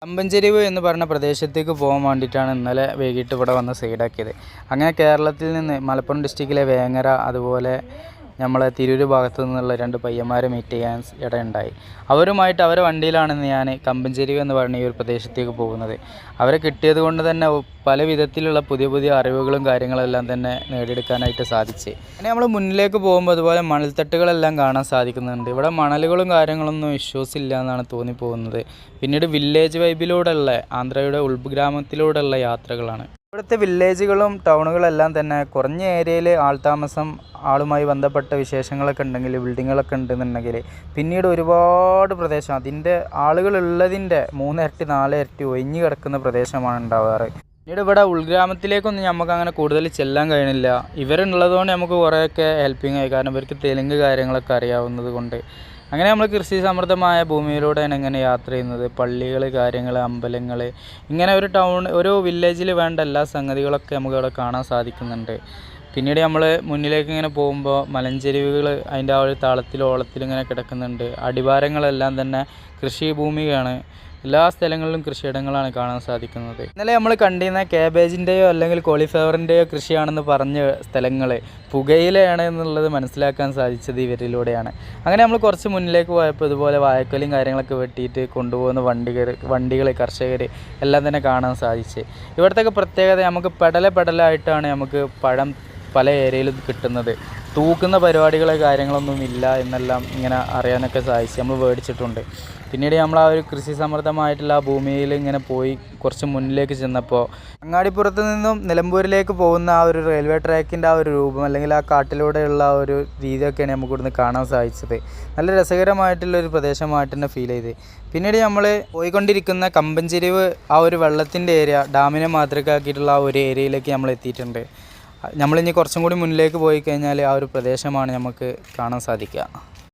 കമ്പഞ്ചെരിവ് എന്ന് പറഞ്ഞ പ്രദേശത്തേക്ക് പോകാൻ വേണ്ടിയിട്ടാണ് ഇന്നലെ വൈകിട്ട് ഇവിടെ വന്ന് സൈഡാക്കിയത്. അങ്ങനെ കേരളത്തിൽ നിന്ന് മലപ്പുറം ഡിസ്ട്രിക്റ്റിലെ വേങ്ങര അതുപോലെ നമ്മളെ തിരൂർ ഭാഗത്തു നിന്നുള്ള 2 പയ്യന്മാരെ മീറ്റ് ചെയ്യാൻ ഇടയുണ്ടായി. അവരുമായിട്ട് അവരെ വണ്ടിയിലാണെന്ന് ഞാൻ കമ്പഞ്ചെരിവ് എന്ന് പറഞ്ഞ ഈ ഒരു പ്രദേശത്തേക്ക് പോകുന്നത്. അവരെ കിട്ടിയത് കൊണ്ട് തന്നെ പല വിധത്തിലുള്ള പുതിയ പുതിയ അറിവുകളും കാര്യങ്ങളെല്ലാം തന്നെ നേടിയെടുക്കാനായിട്ട് സാധിച്ചു. അങ്ങനെ നമ്മൾ മുന്നിലേക്ക് പോകുമ്പോൾ അതുപോലെ മണൽത്തട്ടുകളെല്ലാം കാണാൻ സാധിക്കുന്നുണ്ട്. ഇവിടെ മണലുകളും കാര്യങ്ങളൊന്നും ഇഷ്യൂസ് ഇല്ല എന്നാണ് തോന്നിപ്പോകുന്നത്. പിന്നീട് വില്ലേജ് വൈബിലൂടെയുള്ള ആന്ധ്രയുടെ ഉൾഗ്രാമത്തിലൂടെയുള്ള യാത്രകളാണ്. ഇവിടുത്തെ വില്ലേജുകളും ടൗണുകളെല്ലാം തന്നെ കുറഞ്ഞ ഏരിയയിൽ ആൾതാമസം ആളുമായി ബന്ധപ്പെട്ട വിശേഷങ്ങളൊക്കെ ഉണ്ടെങ്കിൽ ബിൽഡിങ്ങുകളൊക്കെ ഉണ്ടെന്നുണ്ടെങ്കിൽ പിന്നീട് ഒരുപാട് പ്രദേശം അതിൻ്റെ ആളുകളുള്ളതിൻ്റെ 3 ഇരട്ടി 4 ഇരട്ടി ഒഴിഞ്ഞു കിടക്കുന്ന പ്രദേശമാണ് ഉണ്ടാവാറ്. പിന്നീട് ഇവിടെ ഉൾഗ്രാമത്തിലേക്കൊന്നും നമുക്ക് അങ്ങനെ കൂടുതൽ ചെല്ലാൻ കഴിയണില്ല. ഇവരുള്ളതുകൊണ്ട് നമുക്ക് കുറേയൊക്കെ ഹെൽപ്പിംഗ് ആയി. കാരണം ഇവർക്ക് തെലുങ്ക് കാര്യങ്ങളൊക്കെ അറിയാവുന്നത് കൊണ്ട്. അങ്ങനെ നമ്മൾ കൃഷി സമൃദ്ധമായ ഭൂമിയിലൂടെയാണ് ഇങ്ങനെ യാത്ര ചെയ്യുന്നത്. പള്ളികൾ, കാര്യങ്ങൾ, അമ്പലങ്ങൾ, ഇങ്ങനെ ഒരു വില്ലേജിൽ വേണ്ട എല്ലാ സംഗതികളൊക്കെ നമുക്ക് ഇവിടെ കാണാൻ സാധിക്കുന്നുണ്ട്. പിന്നീട് നമ്മൾ മുന്നിലേക്ക് ഇങ്ങനെ പോകുമ്പോൾ മലഞ്ചെരിവുകൾ അതിൻ്റെ ആ ഒരു താളത്തിലും ഓളത്തിലും ഇങ്ങനെ കിടക്കുന്നുണ്ട്. അടിവാരങ്ങളെല്ലാം തന്നെ കൃഷി ഭൂമിയാണ്. എല്ലാ സ്ഥലങ്ങളിലും കൃഷിയിടങ്ങളാണ് കാണാൻ സാധിക്കുന്നത്. ഇന്നലെ നമ്മൾ കണ്ടിരുന്ന കാബേജിൻ്റെയോ അല്ലെങ്കിൽ കോളിഫ്ലവറിൻ്റെയോ കൃഷിയാണെന്ന് പറഞ്ഞ സ്ഥലങ്ങൾ പുകയിലയാണ് എന്നുള്ളത് മനസ്സിലാക്കാൻ സാധിച്ചത് ഇവരിലൂടെയാണ്. അങ്ങനെ നമ്മൾ കുറച്ച് മുന്നിലേക്ക് പോയപ്പോൾ ഇതുപോലെ വാഴക്കൊലയും കാര്യങ്ങളൊക്കെ വെട്ടിയിട്ട് കൊണ്ടുപോകുന്ന വണ്ടികൾ കർഷകർ എല്ലാം തന്നെ കാണാൻ സാധിച്ചു. ഇവിടുത്തെ പ്രത്യേകത നമുക്ക് പെടലായിട്ടാണ് നമുക്ക് പഴം പല ഏരിയയിലും കിട്ടുന്നത്. തൂക്കുന്ന പരിപാടികളോ കാര്യങ്ങളൊന്നും ഇല്ല എന്നെല്ലാം ഇങ്ങനെ അറിയാനൊക്കെ സാധിച്ചു. നമ്മൾ മേടിച്ചിട്ടുണ്ട്. പിന്നീട് നമ്മൾ ആ ഒരു കൃഷി സമൃദ്ധമായിട്ടുള്ള ആ ഭൂമിയിൽ ഇങ്ങനെ പോയി കുറച്ച് മുന്നിലേക്ക് ചെന്നപ്പോൾ അങ്ങാടിപ്പുറത്ത് നിന്നും നിലമ്പൂരിലേക്ക് പോകുന്ന ആ ഒരു റെയിൽവേ ട്രാക്കിൻ്റെ ആ ഒരു രൂപം അല്ലെങ്കിൽ ആ കാട്ടിലൂടെയുള്ള ആ ഒരു രീതിയൊക്കെയാണ് നമുക്ക് ഇവിടുന്ന് കാണാൻ സാധിച്ചത്. നല്ല രസകരമായിട്ടുള്ളൊരു പ്രദേശമായിട്ട് തന്നെ ഫീൽ ചെയ്ത്. പിന്നീട് നമ്മൾ പോയിക്കൊണ്ടിരിക്കുന്ന കമ്പഞ്ചെരിവ് ആ ഒരു വെള്ളത്തിൻ്റെ ഏരിയ ഡാമിനെ മാതൃകയാക്കിയിട്ടുള്ള ആ ഒരു ഏരിയയിലേക്ക് നമ്മൾ എത്തിയിട്ടുണ്ട്. നമ്മളിനി കുറച്ചും കൂടി മുന്നിലേക്ക് പോയി കഴിഞ്ഞാൽ ആ ഒരു പ്രദേശമാണ് നമുക്ക് കാണാൻ സാധിക്കുക.